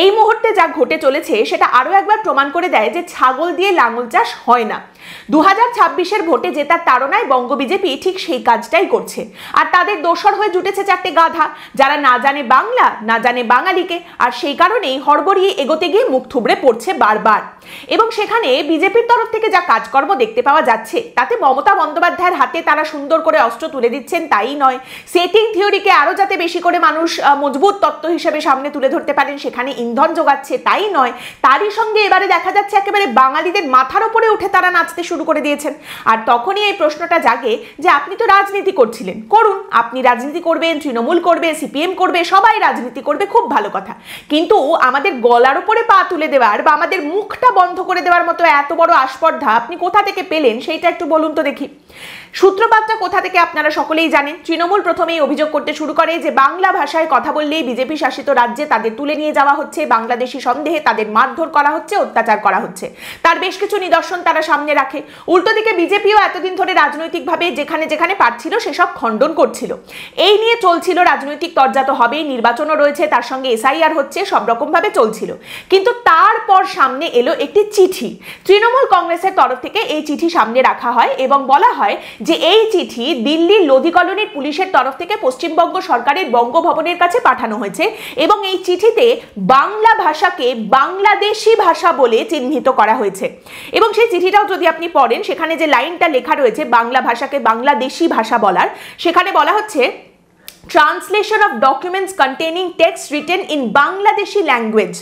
এই মুহূর্তে যা ঘটে চলেছে সেটা আরো একবার প্রমাণ করে দেয় যে ছাগল দিয়ে লাঙল চাষ হয় না। 2026-এর ভোটে জেতার তাড়নায় বঙ্গ বিজেপি ঠিক সেই কাজটাই করছে। আর তাদের দোসর হয়ে জুটেছে চারটে গাধা, যারা না জানে বাংলা, না জানে বাঙালিকে, আর সেই কারণেই হড়বড়িয়ে এগোতে গিয়ে মুখ থুবড়ে পড়ছে বারবার। এবং সেখানে বিজেপির তরফ থেকে যা কাজকর্ম দেখতে পাওয়া যাচ্ছে তাতে মমতা বন্দ্যোপাধ্যায়ের হাতে তারা সুন্দর করে অস্ত্র তুলে দিচ্ছেন তাই নয়, সেটিং থিওরিকে আরো যাতে বেশি করে মানুষ মজবুত তত্ত্ব হিসেবে সামনে তুলে ধরতে পারেন সেখানে ইন্ধন যোগাচ্ছে তাই নয়, তারই সঙ্গে এবারে দেখা যাচ্ছে একেবারে বাঙালিদের মাথার উপরে উঠে তারা নাচতে শুরু করে দিয়েছেন। আর তখনই এই প্রশ্নটা জাগে যে আপনি তো রাজনীতি করছিলেন, করুন, আপনি রাজনীতি করবেন, তৃণমূল করবে, সিপিএম করবে, সবাই রাজনীতি করবে, খুব ভালো কথা, কিন্তু আমাদের গলার উপরে পা তুলে দেওয়ার বা আমাদের মুখটা বন্ধ করে দেওয়ার মতো এত বড় আস্পর্ধা আপনি কোথা থেকে পেলেন সেইটা একটু বলুন তো দেখি। সূত্রপাতটা কোথা থেকে আপনারা সকলেই জানেন। তৃণমূল প্রথমেই অভিযোগ করতে শুরু করে যে বাংলা ভাষায় কথা বললেই বিজেপি শাসিত রাজ্যে তাদের তুলে নিয়ে যাওয়া হচ্ছে, বাংলাদেশি সন্দেহে তাদের মারধর করা হচ্ছে, অত্যাচার করা হচ্ছে। তার বেশ কিছু নিদর্শন তারা সামনে রাখে। উল্টো দিকে বিজেপিও এতদিন ধরে রাজনৈতিকভাবে যেখানে যেখানে পারছিল সেসব খণ্ডন করছিল। এই নিয়ে চলছিল রাজনৈতিক তরজা তো হবেই, নির্বাচনও রয়েছে, তার সঙ্গে এসআইআর হচ্ছে, সব রকম ভাবে চলছিল। কিন্তু তারপর সামনে এলো একটি চিঠি। তৃণমূল কংগ্রেসের তরফ থেকে এই চিঠি সামনে রাখা হয় এবং বলা হয় যে এই চিঠি দিল্লির লোধি কলোনির পুলিশের তরফ থেকে পশ্চিমবঙ্গ সরকারের বঙ্গভবনের কাছে পাঠানো হয়েছে এবং এই চিঠিতে বাংলা ভাষাকে বাংলাদেশি ভাষা বলে চিহ্নিত করা হয়েছে। এবং সেই চিঠিটাও যদি আপনি পড়েন সেখানে যে লাইনটা লেখা রয়েছে বাংলা ভাষাকে বাংলাদেশি ভাষা বলার, সেখানে বলা হচ্ছে translation of documents containing text written in Bangladeshi language,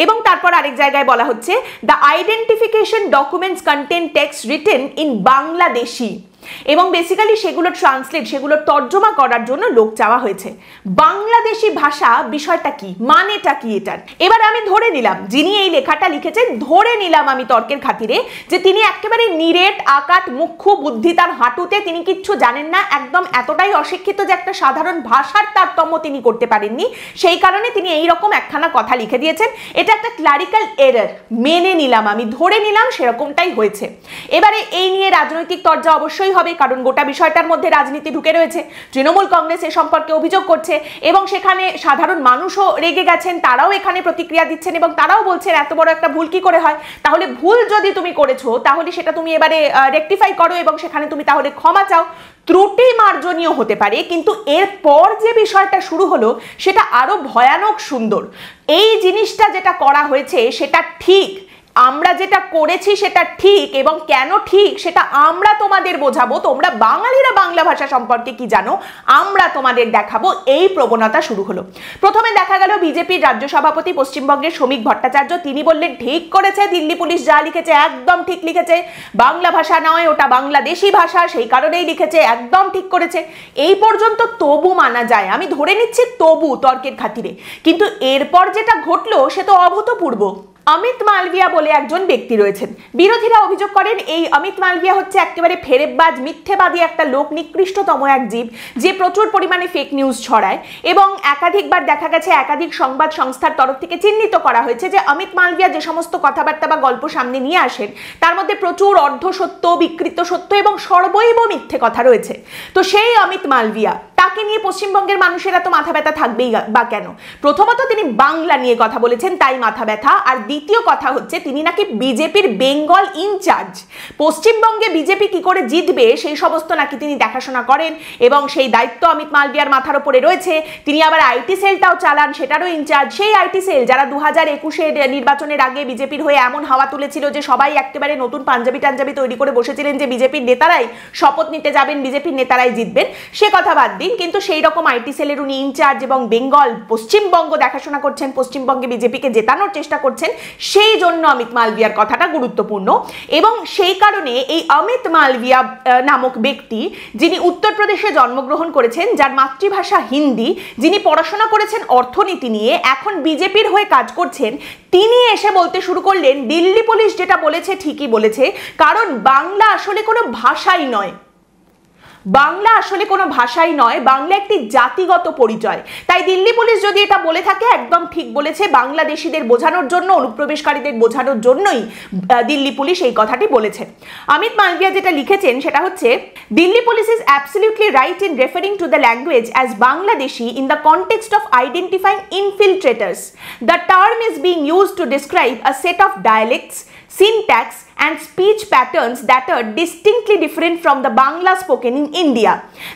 এবং তারপর আরেক জায়গায় বলা হচ্ছে the identification documents contain text written in Bangladeshi, এবং বেসিক্যালি সেগুলো ট্রান্সলেট, সেগুলো তর্জমা করার জন্য লোক চাওয়া হয়েছে। বাংলাদেশি ভাষা বিষয়টা কি, মানেটা কি এটার? এবার আমি ধরে নিলাম যিনি এই লেখাটা লিখেছেন, ধরে নিলাম আমি তর্কের খাতিরে যে তিনি একেবারে নিরেট আকাট মুখ্য বুদ্ধি তার হাঁটুতে, তিনি কিচ্ছু জানেন না, একদম এতটাই অশিক্ষিত যে একটা সাধারণ ভাষার তারতম্য তিনি করতে পারেননি, সেই কারণে তিনি এইরকম একখানা কথা লিখে দিয়েছেন। এটা একটা ক্লারিক্যাল এরর, মেনে নিলাম, আমি ধরে নিলাম সেরকমটাই হয়েছে। এবারে এই নিয়ে রাজনৈতিক তরজা অবশ্যই হবে, কারণ গোটা বিষয়টার মধ্যে রাজনীতি ঢুকে রয়েছে। তৃণমূল কংগ্রেস এ সম্পর্কে অভিযোগ করছে এবং সেখানে সাধারণ মানুষও রেগে গেছেন, তারাও এখানে প্রতিক্রিয়া দিচ্ছেন এবং তারাও বলছেন এত বড় একটা ভুল কি করে হয়, তাহলে ভুল যদি তুমি করেছো তাহলে সেটা তুমি এবারে রেকটিফাই করো এবং সেখানে তুমি তাহলে ক্ষমা চাও। ত্রুটি মার্জনীয় হতে পারে, কিন্তু এরপর যে বিষয়টা শুরু হলো সেটা আরো ভয়ানক সুন্দর। এই জিনিসটা যেটা করা হয়েছে সেটা ঠিক, আমরা যেটা করেছি সেটা ঠিক, এবং কেন ঠিক সেটা আমরা তোমাদের বোঝাবো। তোমরা বাঙালিরা বাংলা ভাষা সম্পর্কে কি জানো আমরা তোমাদের দেখাবো। এই প্রবণতা শুরু হলো। প্রথমে দেখা গেল বিজেপির রাজ্য সভাপতি পশ্চিমবঙ্গের শ্রমিক ভট্টাচার্য, তিনি বললেন ঠিক করেছে দিল্লি পুলিশ যা লিখেছে একদম ঠিক লিখেছে, বাংলা ভাষা নয় ওটা বাংলাদেশি ভাষা, সেই কারণেই লিখেছে, একদম ঠিক করেছে। এই পর্যন্ত তবু মানা যায়, আমি ধরে নিচ্ছি তবু তর্কের খাতিরে, কিন্তু এরপর যেটা ঘটলো সে তো অভূতপূর্ব। অমিত মালভিয়া বলে একজন ব্যক্তি রয়েছেন, বিরোধীরা অভিযোগ করেন এই অমিত মালভিয়া হচ্ছে একেবারে ফেরেববাজ মিথ্যেবাদী একটা লোক, নিকৃষ্টতম এক জীব যে প্রচুর পরিমাণে ফেক নিউজ ছড়ায়, এবং একাধিকবার দেখা গেছে একাধিক সংবাদ সংস্থার তরফ থেকে চিহ্নিত করা হয়েছে যে অমিত মালভিয়া যে সমস্ত কথাবার্তা বা গল্প সামনে নিয়ে আসেন তার মধ্যে প্রচুর অর্ধসত্য, বিকৃত সত্য এবং সর্বৈব মিথ্যে কথা রয়েছে। তো সেই অমিত মালভিয়া, তাকে নিয়ে পশ্চিমবঙ্গের মানুষেরা তো মাথা ব্যথা থাকবেই বা কেন? প্রথমত তিনি বাংলা নিয়ে কথা বলেছেন তাই মাথা ব্যথা, আর দ্বিতীয় কথা হচ্ছে তিনি নাকি বিজেপির বেঙ্গল ইনচার্জ। পশ্চিমবঙ্গে বিজেপি কি করে জিতবে সেই সমস্ত নাকি তিনি দেখাশোনা করেন এবং সেই দায়িত্ব অমিত মালভিয়ার মাথার উপরে রয়েছে। তিনি আবার আইটি সেলটাও চালান, সেটারও ইনচার্জ। সেই আইটি সেল যারা 2021-এর নির্বাচনের আগে বিজেপির হয়ে এমন হাওয়া তুলেছিল যে সবাই একেবারে নতুন পাঞ্জাবি টাঞ্জাবি তৈরি করে বসেছিলেন যে বিজেপির নেতারাই শপথ নিতে যাবেন, বিজেপির নেতারাই জিতবেন, সে কথা বাদ দিন। কিন্তু সেই রকম আইটি সেলের উনি ইনচার্জ এবং বেঙ্গল পশ্চিমবঙ্গ দেখাশোনা করছেন, পশ্চিমবঙ্গে বিজেপিকে জেতানোর চেষ্টা করছেন, সেই জন্য অমিত মালভিয়ার কথাটা গুরুত্বপূর্ণ। এবং সেই কারণে এই অমিত মালভিয়া নামক ব্যক্তি, যিনি উত্তরপ্রদেশে জন্মগ্রহণ করেছেন, যার মাতৃভাষা হিন্দি, যিনি পড়াশোনা করেছেন অর্থনীতি নিয়ে, এখন বিজেপির হয়ে কাজ করছেন, তিনি এসে বলতে শুরু করলেন দিল্লি পুলিশ যেটা বলেছে ঠিকই বলেছে, কারণ বাংলা আসলে কোনো ভাষাই নয়। বাংলা আসলে কোনো ভাষাই নয়, বাংলা একটি জাতিগত পরিচয়। তাই দিল্লি পুলিশ যদি এটা বলে থাকে একদম ঠিক বলেছে, বাংলাদেশিদের বোঝানোর জন্য, অনুপ্রবেশকারীদের বোঝানোর জন্যই দিল্লি পুলিশ এই কথাটি বলেছে। অমিত মালভিয়া যেটা লিখেছেন সেটা হচ্ছে, Delhi police is absolutely right in referring to the language as Bangladeshi in the context of identifying infiltrators. The term is being used to describe a set of dialects, syntax and speech patterns that are distinctly different from the Bangla spoken in India.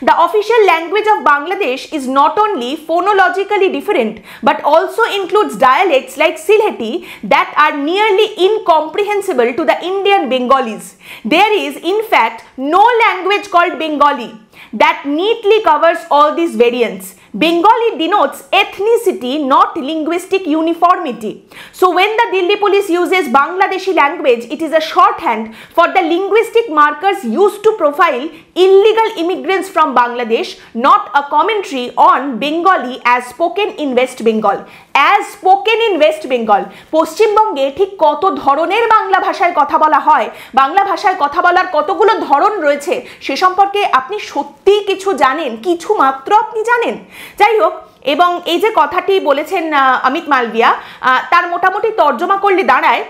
The official language of Bangladesh is not only phonologically different but also includes dialects like Sylheti that are nearly incomprehensible to the Indian Bengalis. There is in fact no language called Bengali that neatly covers all these variants. Bengali denotes ethnicity, not linguistic uniformity. So when the Delhi police uses Bangladeshi language, it is a shorthand for the linguistic markers used to profile illegal immigrants from Bangladesh, not a commentary on Bengali as spoken in West Bengal. As spoken in West Bengal, পশ্চিমবঙ্গে ঠিক কত ধরনের বাংলা ভাষায় কথা বলা হয়, বাংলা ভাষায় কথা বলার কতগুলো ধরন রয়েছে সে সম্পর্কে আপনি সত্যি কিছু জানেন? কিছু মাত্র আপনি জানেন? যাই হোক, এবং এই যে কথাটি বলেছেন অমিত মালভিয়া, তার মোটামুটি তর্জমা করলে দাঁড়ায়,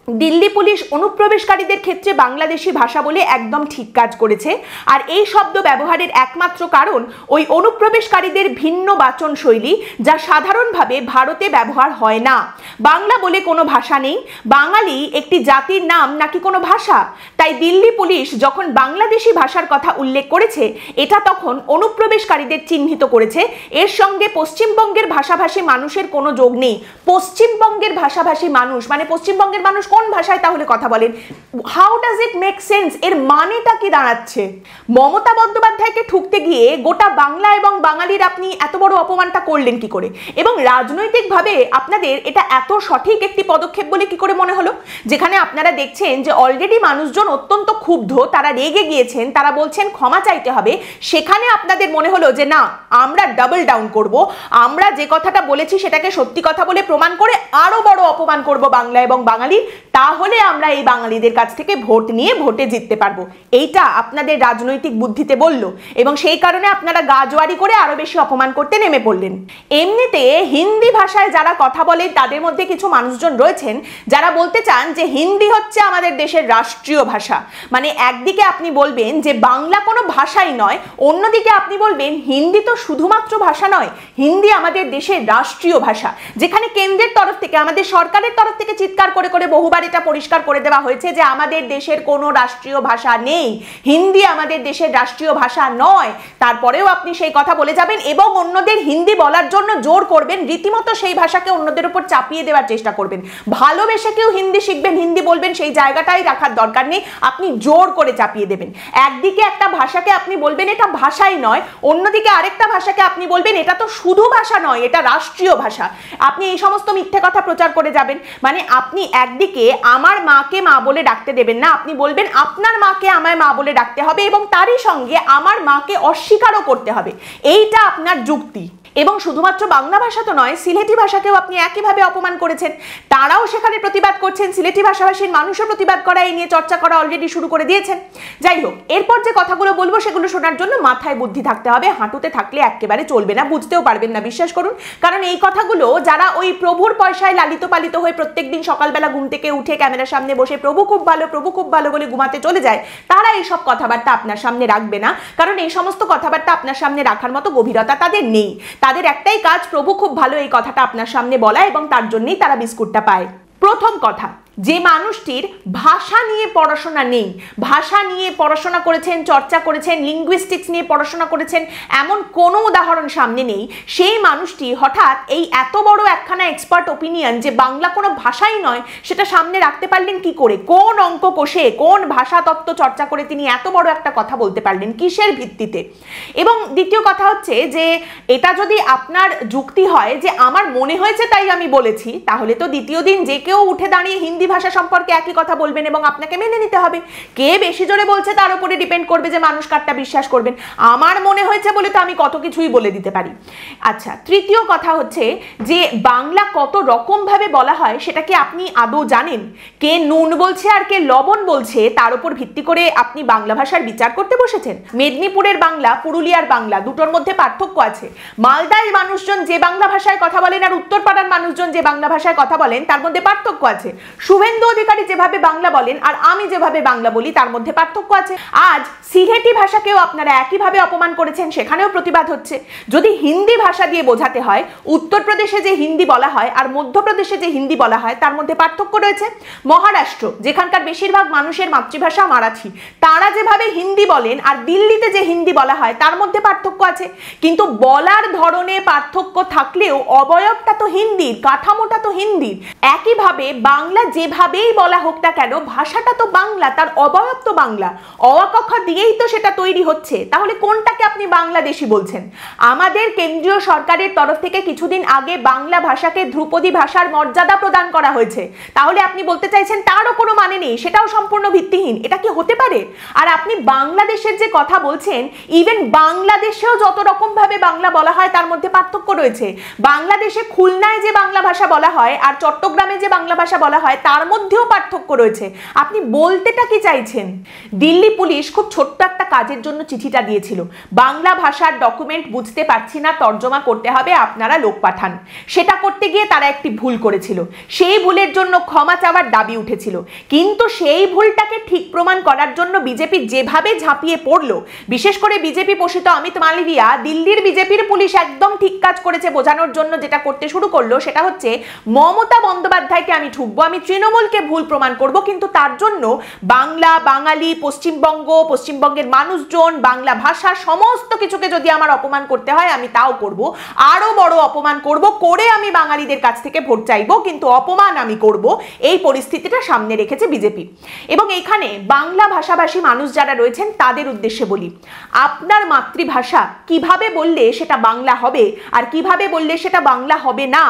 দিল্লি পুলিশ অনুপ্রবেশকারীদের ক্ষেত্রে বাংলাদেশি ভাষা বলে একদম ঠিক কাজ করেছে। আর এই শব্দ ব্যবহারের একমাত্র কারণ ওই অনুপ্রবেশকারীদের ভিন্ন বাচন শৈলী, যা সাধারণভাবে ভারতে ব্যবহার হয় না। বাংলা বলে কোনো ভাষা নেই, বাঙালি একটি জাতির নাম নাকি কোনো ভাষা? তাই দিল্লি পুলিশ যখন বাংলাদেশি ভাষার কথা উল্লেখ করেছে, এটা তখন অনুপ্রবেশকারীদের চিহ্নিত করেছে। এর সঙ্গে পশ্চিমবঙ্গের ভাষাভাষী মানুষের কোনো যোগ নেই। পশ্চিমবঙ্গের ভাষাভাষী মানুষ মানে পশ্চিমবঙ্গের মানুষ কোন ভাষায় তাহলে কথা বলেন? How does it make sense? এর মানেটা কি দাঁড়াচ্ছে? মমতা বন্দ্যোপাধ্যায়কে ঠুকতে গিয়ে গোটা বাংলা এবং বাঙালির আপনি এত বড় অপমানটা করলেন কি করে? এবং রাজনৈতিকভাবে আপনাদের এটা এত সঠিক একটি পদক্ষেপ বলে কি করে মনে হলো? যেখানে আপনারা দেখছেন যে অলরেডি মানুষজন অত্যন্ত ক্ষুব্ধ, তারা রেগে গিয়েছেন, তারা বলছেন ক্ষমা চাইতে হবে, সেখানে আপনাদের মনে হলো যে না, আমরা ডাবল ডাউন করব, আমরা যে কথাটা বলেছি সেটাকে সত্যি কথা বলে প্রমাণ করে আরো বড় অপমান করব বাংলা এবং বাঙালি, তাহলে আমরা এই বাঙালিদের কাছ থেকে ভোট নিয়ে ভোটে জিততে পারবো। এইটা আপনাদের রাজনৈতিক বুদ্ধিতে বলল এবং সেই কারণে আপনারা গাজোয়ারি করে আরো বেশি অপমান করতে নেমে পড়লেন। এমনিতে হিন্দি ভাষায় যারা কথা বলে তাদের মধ্যে কিছু মানুষজন রয়েছেন যারা বলতে চান যে হিন্দি হচ্ছে আমাদের দেশের রাষ্ট্রীয় ভাষা। মানে একদিকে আপনি বলবেন যে বাংলা কোনো ভাষাই নয়, অন্যদিকে আপনি বলবেন হিন্দি তো শুধুমাত্র ভাষা নয়, হিন্দি আমাদের দেশের রাষ্ট্রীয় ভাষা। যেখানে কেন্দ্রের তরফ থেকে, আমাদের সরকারের তরফ থেকে চিৎকার করে করে বহুবার এটা পরিষ্কার করে দেওয়া হয়েছে যে আমাদের দেশের কোনো রাষ্ট্রীয় ভাষা নেই, হিন্দি আমাদের দেশের রাষ্ট্রীয় ভাষা নয়। তারপরেও আপনি সেই কথা বলে যাবেন এবং অন্যদের হিন্দি বলার জন্য জোর করবেন, রীতিমতো সেই ভাষাকে অন্যদের উপর চাপিয়ে দেওয়ার চেষ্টা করবেন। ভালোবেসে কেউ হিন্দি শিখবেন, হিন্দি বলবেন, সেই জায়গাটাই রাখার দরকার নেই, আপনি জোর করে চাপিয়ে দেবেন। একদিকে একটা ভাষাকে আপনি বলবেন এটা ভাষাই নয়, অন্যদিকে আরেকটা ভাষাকে আপনি বলবেন এটা তো শুধু ভাষা নয়, এটা রাষ্ট্রীয় ভাষা। আপনি এই সমস্ত মিথ্যে কথা প্রচার করে যাবেন। মানে আপনি একদিকে আমার মাকে মা বলে ডাকতে দেবেন না, আপনি বলবেন আপনার মাকে আমায় মা বলে ডাকতে হবে এবং তারই সঙ্গে আমার মাকে অস্বীকারও করতে হবে, এইটা আপনার যুক্তি। এবং শুধুমাত্র বাংলা ভাষা তো নয়, সিলেটি ভাষাকেও আপনি একইভাবে অপমান করেছেন, তারাও সেখানে প্রতিবাদ করছেন, সিলেটি ভাষাভাষীর মানুষও প্রতিবাদ করা, এই নিয়ে চর্চা করা অলরেডি শুরু করে দিয়েছেন। যাই হোক, এরপর যে কথাগুলো বলবো সেগুলো শোনার জন্য মাথায় বুদ্ধি থাকতে হবে, হাঁটুতে থাকলে একেবারে চলবে না, বুঝতেও পারবেন না, বিশ্বাস করুন। কারণ এই কথাগুলো যারা ওই প্রভুর পয়সায় লালিত পালিত হয়ে প্রত্যেকদিন সকালবেলা ঘুম থেকে উঠে ক্যামেরার সামনে বসে প্রভু খুব ভালো, প্রভু খুব ভালো বলে ঘুমাতে চলে যায়, তারা এইসব কথাবার্তা আপনার সামনে রাখবে না। কারণ এই সমস্ত কথাবার্তা আপনার সামনে রাখার মতো গভীরতা তাদের নেই। তাদের একটাই কাজ, প্রভু খুব ভালো এই কথাটা আপনার সামনে বলা, এবং তার জন্যই তারা বিস্কুটটা পায়। প্রথম কথা, যে মানুষটির ভাষা নিয়ে পড়াশোনা নেই, ভাষা নিয়ে পড়াশোনা করেছেন, চর্চা করেছেন, লিঙ্গুইস্টিক্স নিয়ে পড়াশোনা করেছেন, এমন কোনো উদাহরণ সামনে নেই, সেই মানুষটি হঠাৎ এই এত বড় একখানা এক্সপার্ট ওপিনিয়ন যে বাংলা কোনো ভাষাই নয় সেটা সামনে রাখতে পারলেন কি করে? কোন অঙ্ক কষে, কোন ভাষা তত্ত্ব চর্চা করে তিনি এত বড় একটা কথা বলতে পারলেন, কিসের ভিত্তিতে? এবং দ্বিতীয় কথা হচ্ছে যে এটা যদি আপনার যুক্তি হয় যে আমার মনে হয়েছে তাই আমি বলেছি, তাহলে তো দ্বিতীয় দিন যে কেউ উঠে দাঁড়িয়ে হিন্দি হিন্দি ভাষা সম্পর্কে একই কথা বলবেন এবং আপনাকে মেনে নিতে হবে। কে বেশি জোরে বলছে তার উপরে ডিপেন্ড করবে যে মানুষ কারটা বিশ্বাস করবেন। আমার মনে হয়েছে বলে তো আমি কত কিছুই বলে দিতে পারি। আচ্ছা, তৃতীয় কথা হচ্ছে যে বাংলা কত রকম ভাবে বলা হয় সেটা কি আপনি আদৌ জানেন? কে নুন বলছে আর কে লবণ বলছে তার উপর ভিত্তি করে আপনি বাংলা ভাষার বিচার করতে বসেছেন? মেদিনীপুরের বাংলা, পুরুলিয়ার বাংলা, দুটোর মধ্যে পার্থক্য আছে। মালদায় মানুষজন যে বাংলা ভাষায় কথা বলেন আর উত্তরপাড়ার মানুষজন যে বাংলা ভাষায় কথা বলেন তার মধ্যে পার্থক্য আছে। শুভেন্দু অধিকারী যেভাবে বাংলা বলেন আর আমি যেভাবে বাংলা বলি তার মধ্যে পার্থক্য আছে। আজ সিলেটি ভাষাকেও আপনারা একইভাবে অপমান করেছেন, সেখানেও প্রতিবাদ হচ্ছে। যদি হিন্দি ভাষা দিয়ে বোঝাতে হয়, উত্তরপ্রদেশে যে হিন্দি বলা হয় আর মধ্যপ্রদেশে যে হিন্দি বলা হয় তার মধ্যে পার্থক্য রয়েছে। মহারাষ্ট্র, যেখানকার বেশিরভাগ মানুষের মাতৃভাষা মারাঠি, তারা যেভাবে হিন্দি বলেন আর দিল্লিতে যে হিন্দি বলা হয় তার মধ্যে পার্থক্য আছে। কিন্তু বলার ধরনে পার্থক্য থাকলেও অবয়বটা তো হিন্দির, কাঠামোটা তো হিন্দির। একইভাবে বাংলা যেভাবেই বলা হোক না কেন, ভাষাটা তো বাংলা, তার অবয়ব তো বাংলা, অ আ ক খ দিয়েই তো সেটা তৈরি হচ্ছে। তাহলে কোনটাকে আপনি বাংলাদেশি বলছেন? আমাদের কেন্দ্রীয় সরকারের তরফ থেকে কিছুদিন আগে বাংলা ভাষাকে ধ্রুপদী ভাষার মর্যাদা প্রদান করা হয়েছে। তাহলে আপনি বলতে চাইছেন তারও কোনো মানে নেই, সেটাও সম্পূর্ণ ভিত্তিহীন? এটা কি হতে পারে? আর আপনি বাংলাদেশের যে কথা বলছেন, ইভেন বাংলাদেশেও যত রকম ভাবে বাংলা বলা হয় তার মধ্যে পার্থক্য রয়েছে। বাংলাদেশে খুলনায় যে বাংলা ভাষা বলা হয় আর চট্টগ্রামে যে বাংলা ভাষা বলা হয় তার মধ্যেও পার্থক্য রয়েছে। আপনি বলতেটা কি চাইছেন? দিল্লি পুলিশ খুব ছোট্ট একটা কাজের জন্য চিঠিটা দিয়েছিল, বাংলা ভাষার ডকুমেন্ট বুঝতে পারছি না, তর্জমা করতে হবে, আপনারা লোক পাঠান। সেটা করতে গিয়ে তারা একটি ভুল করেছিল, সেই ভুলের জন্য ক্ষমা চাওয়ার দাবি উঠেছিল। কিন্তু সেই ভুলটাকে ঠিক প্রমাণ করার জন্য বিজেপি যেভাবে ঝাঁপিয়ে পড়লো, বিশেষ করে বিজেপি পোষিত অমিত মালভিয়া, দিল্লির বিজেপির পুলিশ একদম ঠিক কাজ করেছে বোঝানোর জন্য যেটা করতে শুরু করলো সেটা হচ্ছে মমতা বন্দ্যোপাধ্যায়কে আমি ঠুকবো, আমি তৃণমূলকে ভুল প্রমাণ করব, কিন্তু তার জন্য বাংলা, বাঙালি, পশ্চিমবঙ্গ, পশ্চিমবঙ্গের মানুষজন, বাংলা ভাষা সমস্ত কিছুকে যদি আমার অপমান করতে হয় আমি তাও করব, আরো বড় অপমান করব, করে আমি বাঙালিদের কাছ থেকে ভোট চাইবো, কিন্তু অপমান আমি করব। এই পরিস্থিতিটা সামনে রেখেছে বিজেপি। এবং এখানে বাংলা ভাষাভাষী মানুষ যারা রয়েছেন তাদের উদ্দেশ্যে বলি, আপনার মাতৃভাষা কিভাবে বললে সেটা বাংলা হবে আর কিভাবে বললে সেটা বাংলা হবে না,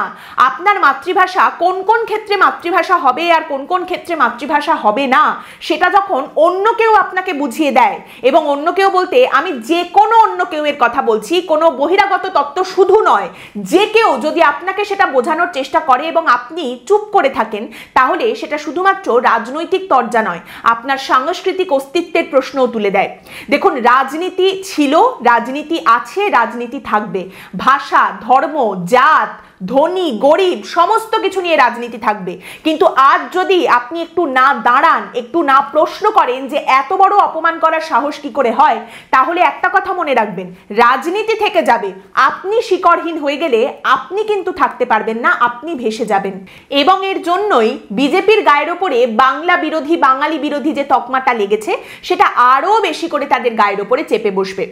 আপনার মাতৃভাষা কোন কোন ক্ষেত্রে মাতৃভাষা হবে আর কোন কোন ক্ষেত্রে মাতৃভাষা হবে না, সেটা যখন অন্য কেউ আপনাকে বুঝিয়ে দেয়, এবং অন্য কেউ বলতে আমি যে কোনো অন্য কেউ এর কথা বলছি, কোনো বহিরাগত তত্ত্ব শুধু নয়, যে কেউ যদি আপনাকে সেটা বোঝানোর চেষ্টা করে এবং আপনি চুপ করে থাকেন, তাহলে সেটা শুধুমাত্র রাজনৈতিক তরজা নয়, আপনার সাংস্কৃতিক অস্তিত্বের প্রশ্নও তুলে দেয়। দেখুন, রাজনীতি ছিল, রাজনীতি আছে, রাজনীতি থাকবে। ভাষা, ধর্ম, জাত, ধনী, গরিব সমস্ত কিছু নিয়ে রাজনীতি থাকবে। কিন্তু আজ যদি আপনি একটু না দাঁড়ান, একটু না প্রশ্ন করেন যে এত বড় অপমান করার সাহস কি করে হয়, তাহলে একটা কথা মনে রাখবেন, রাজনীতি থেকে যাবে। আপনি শিকড়হীন হয়ে গেলে আপনি কিন্তু থাকতে পারবেন না, আপনি ভেসে যাবেন। এবং এর জন্যই বিজেপির গায়ের ওপরে বাংলা বিরোধী, বাঙালি বিরোধী যে তকমাটা লেগেছে সেটা আরো বেশি করে তাদের গায়ের ওপরে চেপে বসবে।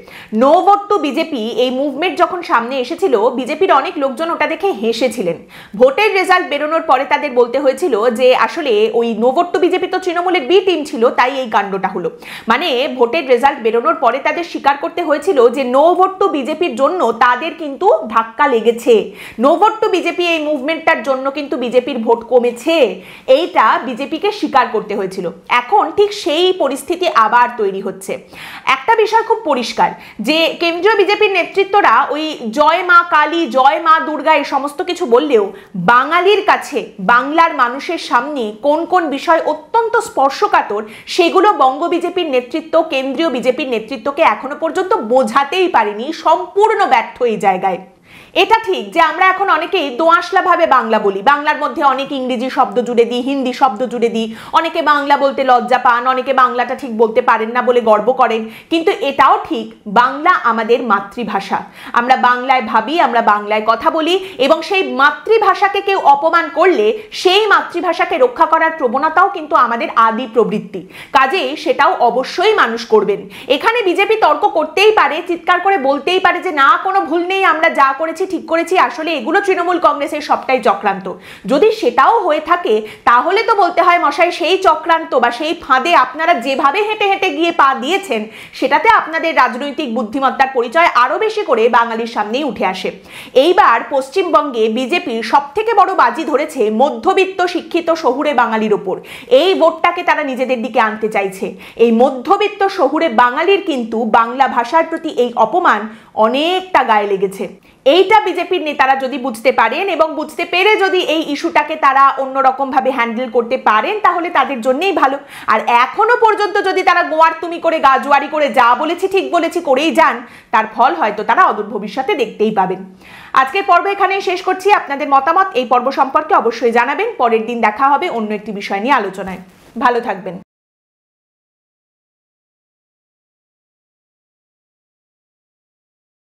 নো ভোট টু বিজেপি এই মুভমেন্ট যখন সামনে এসেছিল, বিজেপির অনেক লোকজন ওটা দেখে হেসেছিলেন। ভোটের রেজাল্ট বেরোনোর পরে তাদের বলতে হয়েছিল যে আসলে ওই নো ভোট টু বিজেপি তো তৃণমূলের বি টিম ছিল, তাই এই কাণ্ডটা হলো। মানে ভোটের রেজাল্ট বেরোনোর পরে তাদের স্বীকার করতে হয়েছিল যে নো ভোট টু বিজেপির জন্য তাদের কিন্তু ধাক্কা লেগেছে। নো ভোট টু বিজেপি এই মুভমেন্টটার জন্য কিন্তু বিজেপির ভোট কমেছে, এইটা বিজেপিকে স্বীকার করতে হয়েছিল। এখন ঠিক সেই পরিস্থিতি আবার তৈরি হচ্ছে। একটা বিষয় খুব পরিষ্কার যে কেন্দ্রীয় বিজেপির নেতৃত্বরা ওই জয় মা কালী, জয় মা দুর্গা এই সমস্ত কিছু বললেও বাঙালির কাছে, বাংলার মানুষের সামনে কোন কোন বিষয় অত্যন্ত স্পর্শকাতর সেগুলো বঙ্গ বিজেপির নেতৃত্ব, কেন্দ্রীয় বিজেপির নেতৃত্বকে এখনো পর্যন্ত বোঝাতেই পারেনি, সম্পূর্ণ ব্যর্থ এই জায়গায়। এটা ঠিক যে আমরা এখন অনেকেই দোআঁশলা ভাবে বাংলা বলি, বাংলার মধ্যে অনেক ইংরেজি শব্দ জুড়ে দিই, হিন্দি শব্দ জুড়ে দিই, অনেকে বাংলা বলতে লজ্জা পান, অনেকে বাংলাটা ঠিক বলতে পারেন না বলে গর্ব করেন। কিন্তু এটাও ঠিক, বাংলা আমাদের মাতৃভাষা, আমরা বাংলায় ভাবি, আমরা বাংলায় কথা বলি, এবং সেই মাতৃভাষাকে কেউ অপমান করলে সেই মাতৃভাষাকে রক্ষা করার প্রবণতাও কিন্তু আমাদের আদি প্রবৃত্তি। কাজেই সেটাও অবশ্যই মানুষ করবেন। এখানে বিজেপি তর্ক করতেই পারে, চিৎকার করে বলতেই পারে যে না কোনো ভুল নেই, আমরা যা করেছি করেছি ঠিক করেছি, আসলে এগুলো তৃণমূল কংগ্রেসের সবটাই চক্রান্ত। যদি সেটাও হয়ে থাকে তাহলে তো বলতে হয় মশাই, সেই চক্রান্ত বা সেই ফাঁদে আপনারা যেভাবে হেঁটে হেঁটে গিয়ে পা দিয়েছেন সেটাতে আপনাদের রাজনৈতিক বুদ্ধিমত্তার পরিচয় আরো বেশি করে বাঙালির সামনেই উঠে আসে। এইবার পশ্চিমবঙ্গে বিজেপির সব থেকে বড় বাজি ধরেছে মধ্যবিত্ত শিক্ষিত শহুরে বাঙালির ওপর। এই ভোটটাকে তারা নিজেদের দিকে আনতে চাইছে। এই মধ্যবিত্ত শহুরে বাঙালির কিন্তু বাংলা ভাষার প্রতি এই অপমান অনেকটা গায়ে লেগেছে। এইটা বিজেপির নেতারা যদি বুঝতে পারেন এবং বুঝতে পেরে যদি এই ইস্যুটাকে তারা অন্যরকম ভাবে হ্যান্ডেল করতে পারেন তাহলে তাদের জন্যই ভালো। আর এখনো পর্যন্ত যদি তারা গোয়ার তুমি করে গাজুয়ারি করে যা বলেছি ঠিক বলেছি করেই যান, তার ফল হয়তো তারা অদূর ভবিষ্যতে দেখতেই পাবেন। আজকের পর্ব এখানেই শেষ করছি। আপনাদের মতামত এই পর্ব সম্পর্কে অবশ্যই জানাবেন। পরের দিন দেখা হবে অন্য একটি বিষয় নিয়ে আলোচনায়। ভালো থাকবেন।